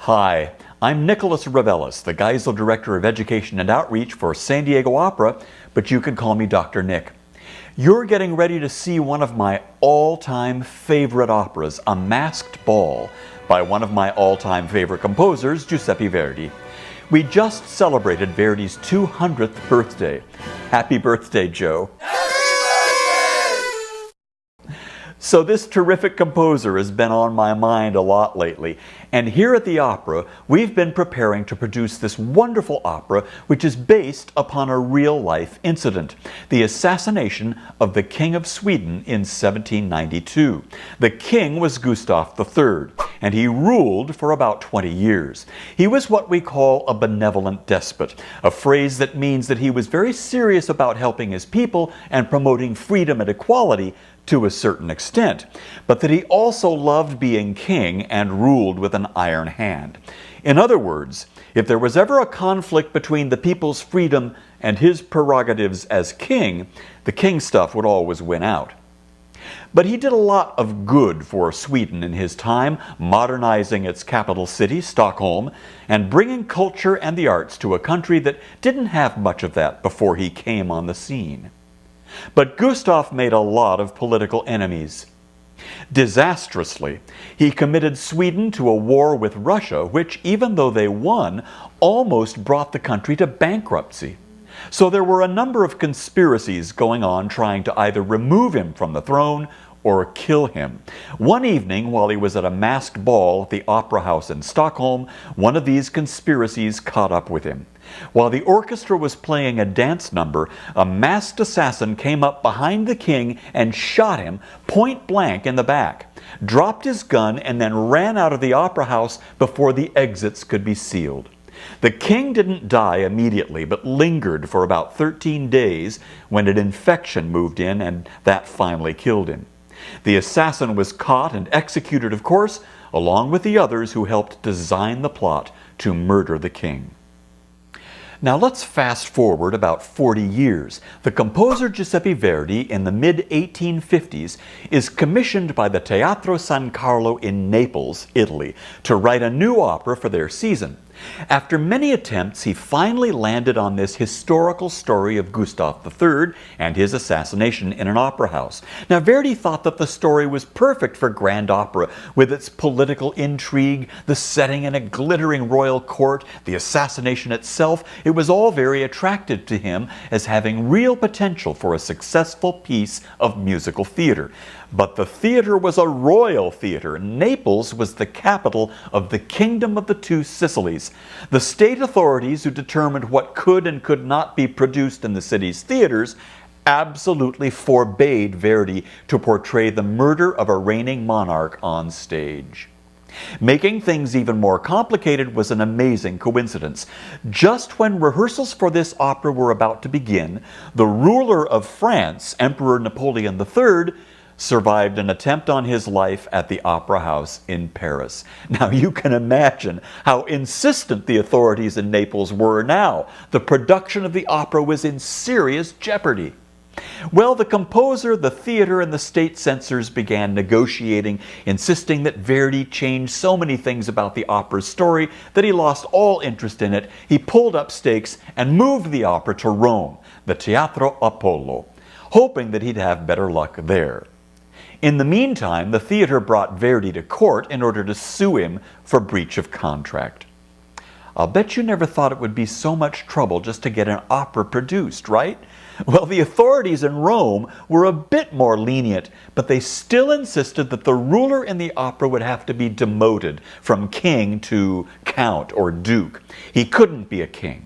Hi, I'm Nicholas Revelis, the Geisel Director of Education and Outreach for San Diego Opera, but you can call me Dr. Nick. You're getting ready to see one of my all-time favorite operas, A Masked Ball, by one of my all-time favorite composers, Giuseppe Verdi. We just celebrated Verdi's 200th birthday. Happy birthday, Joe. So this terrific composer has been on my mind a lot lately, and here at the opera we've been preparing to produce this wonderful opera which is based upon a real-life incident, the assassination of the King of Sweden in 1792. The king was Gustav III, and he ruled for about 20 years. He was what we call a benevolent despot, a phrase that means that he was very serious about helping his people and promoting freedom and equality to a certain extent, but that he also loved being king and ruled with an iron hand. In other words, if there was ever a conflict between the people's freedom and his prerogatives as king, the king stuff would always win out. But he did a lot of good for Sweden in his time, modernizing its capital city, Stockholm, and bringing culture and the arts to a country that didn't have much of that before he came on the scene. But Gustav made a lot of political enemies. Disastrously, he committed Sweden to a war with Russia, which, even though they won, almost brought the country to bankruptcy. So there were a number of conspiracies going on trying to either remove him from the throne or kill him. One evening, while he was at a masked ball at the Opera House in Stockholm, one of these conspiracies caught up with him. While the orchestra was playing a dance number, a masked assassin came up behind the king and shot him point blank in the back, dropped his gun, and then ran out of the opera house before the exits could be sealed. The king didn't die immediately, but lingered for about 13 days when an infection moved in, and that finally killed him. The assassin was caught and executed, of course, along with the others who helped design the plot to murder the king. Now let's fast forward about 40 years. The composer Giuseppe Verdi in the mid-1850s is commissioned by the Teatro San Carlo in Naples, Italy, to write a new opera for their season. After many attempts, he finally landed on this historical story of Gustav III and his assassination in an opera house. Now, Verdi thought that the story was perfect for grand opera, with its political intrigue, the setting in a glittering royal court, the assassination itself. It was all very attractive to him as having real potential for a successful piece of musical theater. But the theater was a royal theater. Naples was the capital of the Kingdom of the Two Sicilies. The state authorities who determined what could and could not be produced in the city's theaters absolutely forbade Verdi to portray the murder of a reigning monarch on stage. Making things even more complicated was an amazing coincidence. Just when rehearsals for this opera were about to begin, the ruler of France, Emperor Napoleon III, survived an attempt on his life at the Opera House in Paris. Now you can imagine how insistent the authorities in Naples were now. The production of the opera was in serious jeopardy. Well, the composer, the theater, and the state censors began negotiating, insisting that Verdi changed so many things about the opera's story that he lost all interest in it. He pulled up stakes and moved the opera to Rome, the Teatro Apollo, hoping that he'd have better luck there. In the meantime, the theater brought Verdi to court in order to sue him for breach of contract. I'll bet you never thought it would be so much trouble just to get an opera produced, right? Well, the authorities in Rome were a bit more lenient, but they still insisted that the ruler in the opera would have to be demoted from king to count or duke. He couldn't be a king.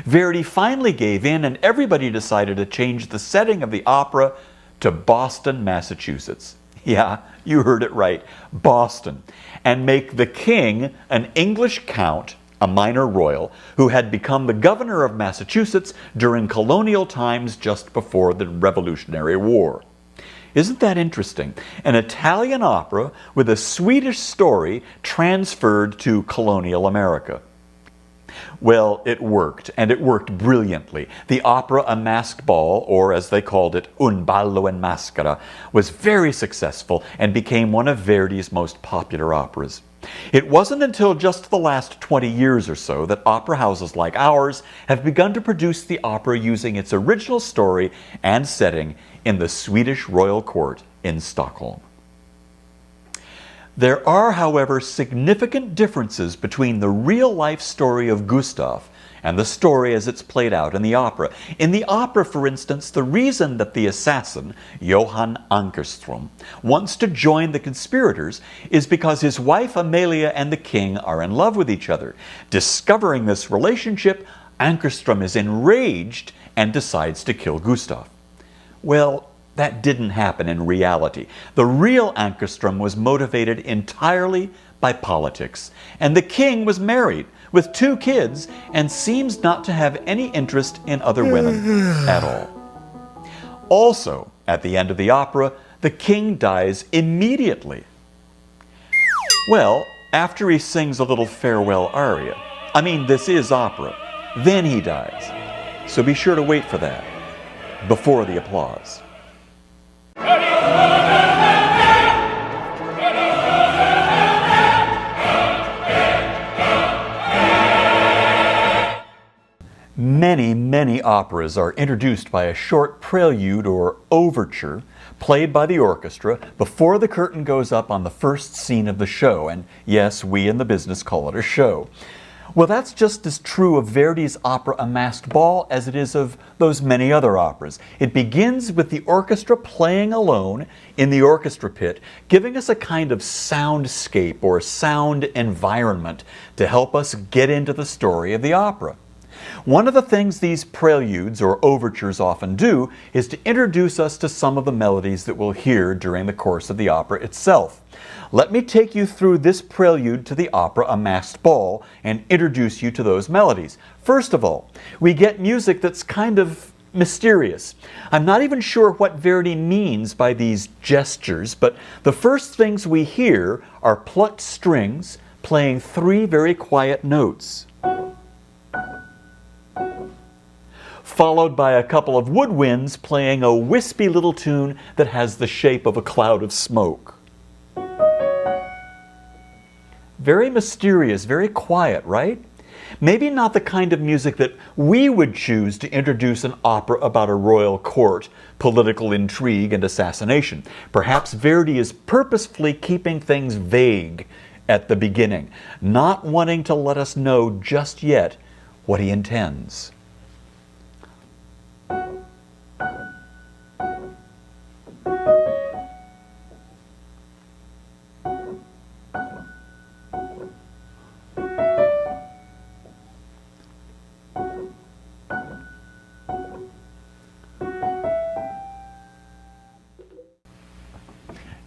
Verdi finally gave in, and everybody decided to change the setting of the opera to Boston, Massachusetts. Yeah, you heard it right, Boston. And make the king an English count, a minor royal, who had become the governor of Massachusetts during colonial times just before the Revolutionary War. Isn't that interesting? An Italian opera with a Swedish story transferred to colonial America. Well, it worked, and it worked brilliantly. The opera A Masked Ball, or as they called it, Un ballo in maschera, was very successful and became one of Verdi's most popular operas. It wasn't until just the last 20 years or so that opera houses like ours have begun to produce the opera using its original story and setting in the Swedish royal court in Stockholm. There are, however, significant differences between the real-life story of Gustav and the story as it's played out in the opera. In the opera, for instance, the reason that the assassin, Johan Ankerström, wants to join the conspirators is because his wife Amelia and the king are in love with each other. Discovering this relationship, Ankerström is enraged and decides to kill Gustav. Well, that didn't happen in reality. The real Ankerström was motivated entirely by politics, and the king was married with 2 kids and seems not to have any interest in other women at all. Also, at the end of the opera, the king dies immediately. Well, after he sings a little farewell aria. I mean, this is opera. Then he dies. So be sure to wait for that, before the applause. Many operas are introduced by a short prelude or overture played by the orchestra before the curtain goes up on the first scene of the show. And yes, we in the business call it a show. Well, that's just as true of Verdi's opera A Masked Ball as it is of those many other operas. It begins with the orchestra playing alone in the orchestra pit, giving us a kind of soundscape or sound environment to help us get into the story of the opera. One of the things these preludes or overtures often do is to introduce us to some of the melodies that we'll hear during the course of the opera itself. Let me take you through this prelude to the opera A Masked Ball and introduce you to those melodies. First of all, we get music that's kind of mysterious. I'm not even sure what Verdi means by these gestures, but the first things we hear are plucked strings playing 3 very quiet notes, followed by a couple of woodwinds playing a wispy little tune that has the shape of a cloud of smoke. Very mysterious, very quiet, right? Maybe not the kind of music that we would choose to introduce an opera about a royal court, political intrigue, and assassination. Perhaps Verdi is purposefully keeping things vague at the beginning, not wanting to let us know just yet what he intends.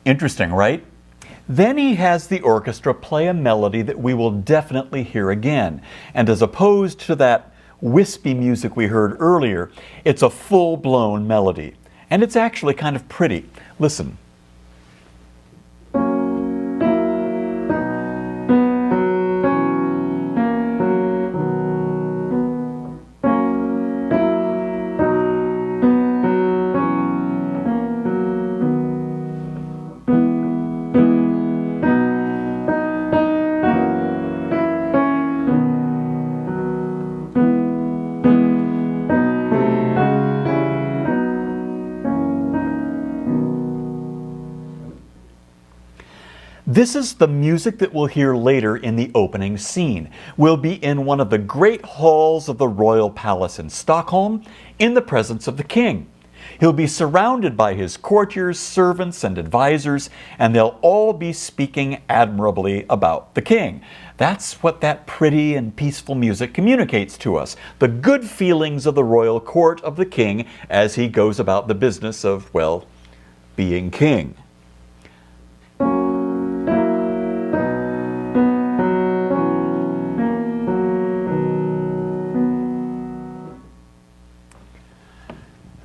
Interesting, right? Then he has the orchestra play a melody that we will definitely hear again. And as opposed to that wispy music we heard earlier, it's a full-blown melody. And it's actually kind of pretty. Listen. This is the music that we'll hear later in the opening scene. We'll be in one of the great halls of the royal palace in Stockholm in the presence of the king. He'll be surrounded by his courtiers, servants, and advisors, and they'll all be speaking admirably about the king. That's what that pretty and peaceful music communicates to us. The good feelings of the royal court of the king as he goes about the business of, well, being king.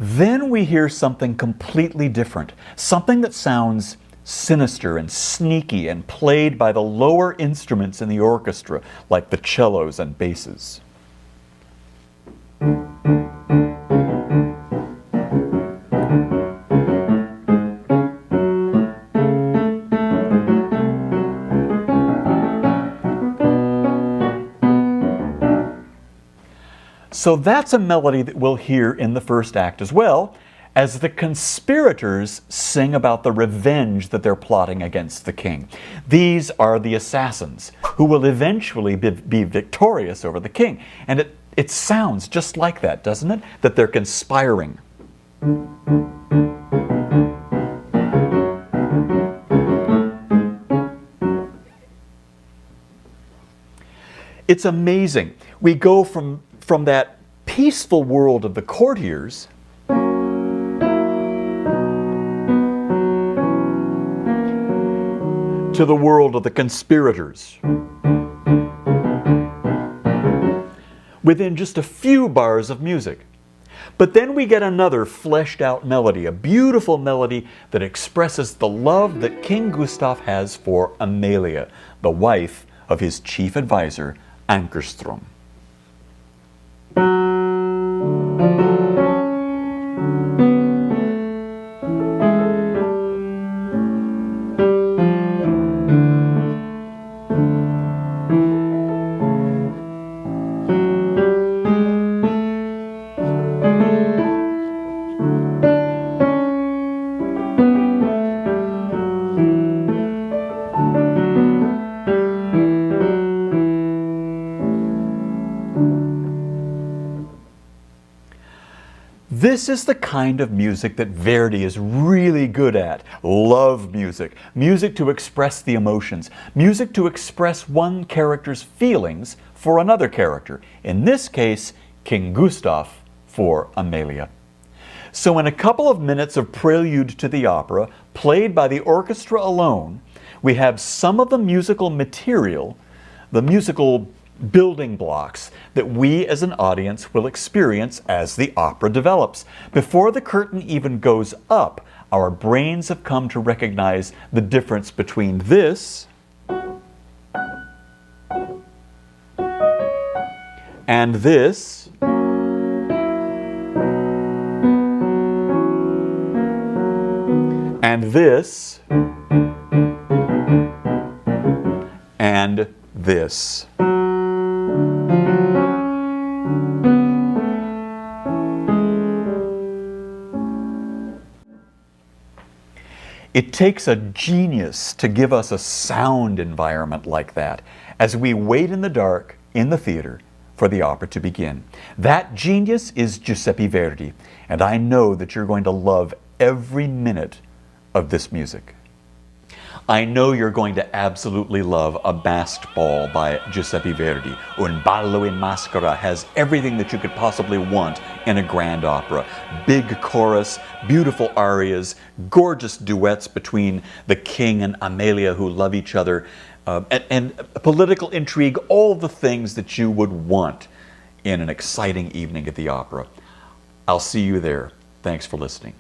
Then we hear something completely different, something that sounds sinister and sneaky and played by the lower instruments in the orchestra, like the cellos and basses. So that's a melody that we'll hear in the first act as well, as the conspirators sing about the revenge that they're plotting against the king. These are the assassins who will eventually be victorious over the king. And it sounds just like that, doesn't it? That they're conspiring. It's amazing. We go from that peaceful world of the courtiers to the world of the conspirators within just a few bars of music. But then we get another fleshed out melody, a beautiful melody that expresses the love that King Gustav has for Amalia, the wife of his chief advisor, Ankerström. This is the kind of music that Verdi is really good at. Love music. Music to express the emotions. Music to express one character's feelings for another character. In this case, King Gustav for Amalia. So in a couple of minutes of prelude to the opera, played by the orchestra alone, we have some of the musical material, the musical building blocks that we as an audience will experience as the opera develops. Before the curtain even goes up, our brains have come to recognize the difference between this and this and this and this. It takes a genius to give us a sound environment like that as we wait in the dark in the theater for the opera to begin. That genius is Giuseppe Verdi, and I know that you're going to love every minute of this music. I know you're going to absolutely love A Masked Ball by Giuseppe Verdi. Un ballo in maschera has everything that you could possibly want in a grand opera. Big chorus, beautiful arias, gorgeous duets between the king and Amalia who love each other, and political intrigue, all the things that you would want in an exciting evening at the opera. I'll see you there. Thanks for listening.